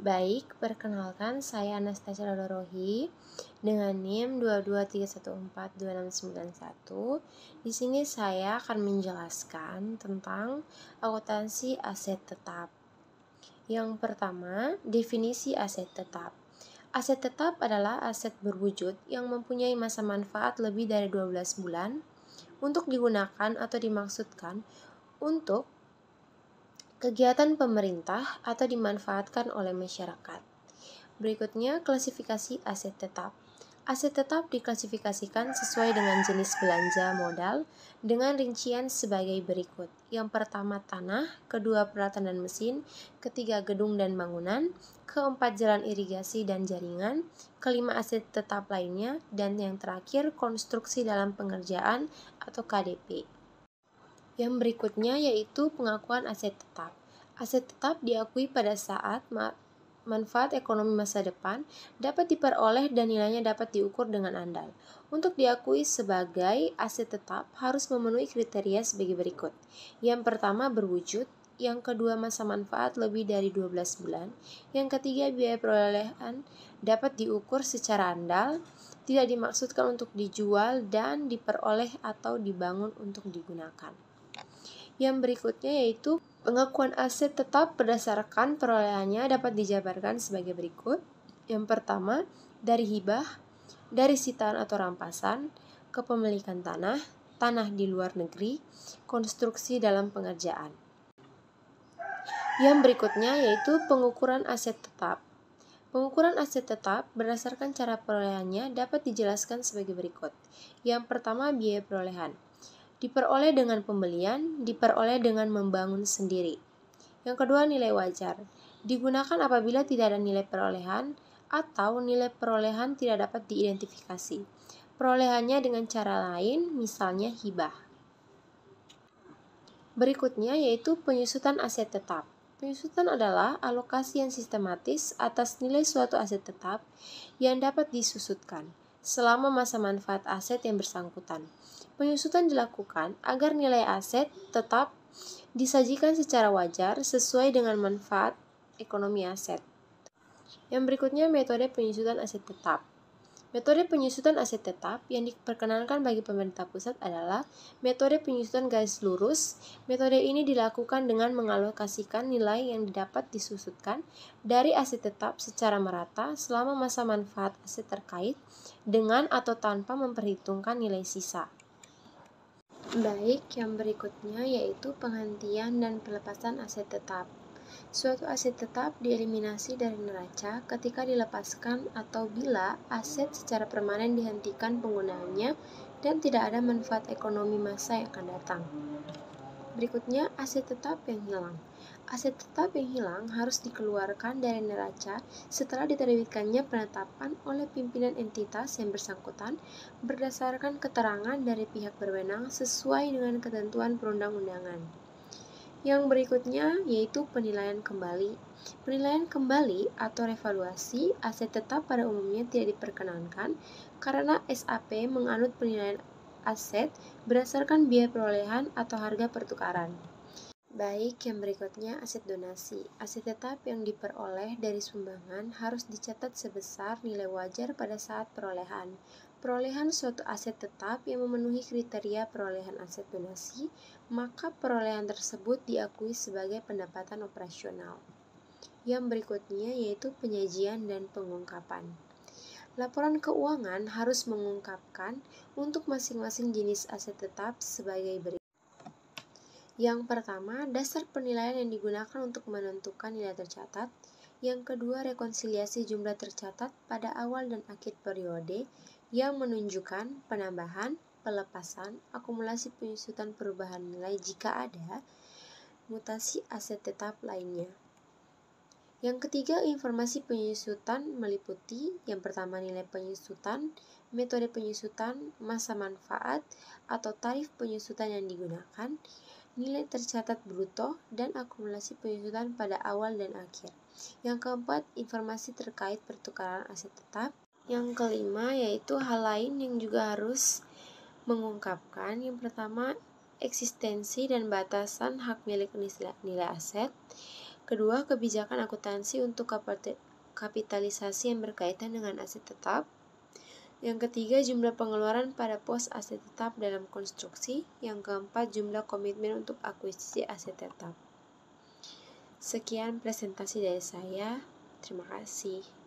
Baik, perkenalkan saya Anastasia Lodorohi dengan NIM 223142691. Di sini saya akan menjelaskan tentang akuntansi aset tetap. Yang pertama, definisi aset tetap. Aset tetap adalah aset berwujud yang mempunyai masa manfaat lebih dari 12 bulan untuk digunakan atau dimaksudkan untuk kegiatan pemerintah atau dimanfaatkan oleh masyarakat. Berikutnya, klasifikasi aset tetap. Aset tetap diklasifikasikan sesuai dengan jenis belanja modal dengan rincian sebagai berikut. Yang pertama tanah, kedua peralatan dan mesin, ketiga gedung dan bangunan, keempat jalan irigasi dan jaringan, kelima aset tetap lainnya, dan yang terakhir konstruksi dalam pengerjaan atau KDP. Yang berikutnya yaitu pengakuan aset tetap. Aset tetap diakui pada saat manfaat ekonomi masa depan dapat diperoleh dan nilainya dapat diukur dengan andal. Untuk diakui sebagai aset tetap harus memenuhi kriteria sebagai berikut. Yang pertama berwujud, yang kedua masa manfaat lebih dari 12 bulan, yang ketiga biaya perolehan dapat diukur secara andal, tidak dimaksudkan untuk dijual dan diperoleh atau dibangun untuk digunakan. Yang berikutnya yaitu pengakuan aset tetap berdasarkan perolehannya dapat dijabarkan sebagai berikut. Yang pertama, dari hibah, dari sitaan atau rampasan, kepemilikan tanah, tanah di luar negeri, konstruksi dalam pengerjaan. Yang berikutnya yaitu pengukuran aset tetap. Pengukuran aset tetap berdasarkan cara perolehannya dapat dijelaskan sebagai berikut. Yang pertama, biaya perolehan. Diperoleh dengan pembelian, diperoleh dengan membangun sendiri. Yang kedua, nilai wajar. Digunakan apabila tidak ada nilai perolehan atau nilai perolehan tidak dapat diidentifikasi. Perolehannya dengan cara lain, misalnya hibah. Berikutnya yaitu penyusutan aset tetap. Penyusutan adalah alokasi yang sistematis atas nilai suatu aset tetap yang dapat disusutkan selama masa manfaat aset yang bersangkutan. Penyusutan dilakukan agar nilai aset tetap disajikan secara wajar sesuai dengan manfaat ekonomi aset. Yang berikutnya metode penyusutan aset tetap. Metode penyusutan aset tetap yang diperkenankan bagi pemerintah pusat adalah metode penyusutan garis lurus. Metode ini dilakukan dengan mengalokasikan nilai yang dapat disusutkan dari aset tetap secara merata selama masa manfaat aset terkait dengan atau tanpa memperhitungkan nilai sisa. Baik, yang berikutnya yaitu penghentian dan pelepasan aset tetap. Suatu aset tetap dieliminasi dari neraca ketika dilepaskan atau bila aset secara permanen dihentikan penggunaannya dan tidak ada manfaat ekonomi masa yang akan datang. Berikutnya, aset tetap yang hilang. Aset tetap yang hilang harus dikeluarkan dari neraca setelah diterbitkannya penetapan oleh pimpinan entitas yang bersangkutan berdasarkan keterangan dari pihak berwenang sesuai dengan ketentuan perundang-undangan. Yang berikutnya yaitu penilaian kembali. Penilaian kembali atau revaluasi aset tetap pada umumnya tidak diperkenankan karena SAP menganut penilaian aset berdasarkan biaya perolehan atau harga pertukaran. Baik, yang berikutnya aset donasi. Aset tetap yang diperoleh dari sumbangan harus dicatat sebesar nilai wajar pada saat perolehan. Perolehan suatu aset tetap yang memenuhi kriteria perolehan aset donasi, maka perolehan tersebut diakui sebagai pendapatan operasional. Yang berikutnya yaitu penyajian dan pengungkapan. Laporan keuangan harus mengungkapkan untuk masing-masing jenis aset tetap sebagai berikut. Yang pertama, dasar penilaian yang digunakan untuk menentukan nilai tercatat. Yang kedua, rekonsiliasi jumlah tercatat pada awal dan akhir periode yang menunjukkan penambahan, pelepasan, akumulasi penyusutan perubahan nilai jika ada, mutasi aset tetap lainnya. Yang ketiga, informasi penyusutan meliputi yang pertama nilai penyusutan, metode penyusutan, masa manfaat atau tarif penyusutan yang digunakan, nilai tercatat bruto, dan akumulasi penyusutan pada awal dan akhir. Yang keempat, informasi terkait pertukaran aset tetap. Yang kelima yaitu hal lain yang juga harus mengungkapkan. Yang pertama, eksistensi dan batasan hak milik nilai aset. Kedua, kebijakan akuntansi untuk kapitalisasi yang berkaitan dengan aset tetap. Yang ketiga, jumlah pengeluaran pada pos aset tetap dalam konstruksi. Yang keempat, jumlah komitmen untuk akuisisi aset tetap. Sekian presentasi dari saya. Terima kasih.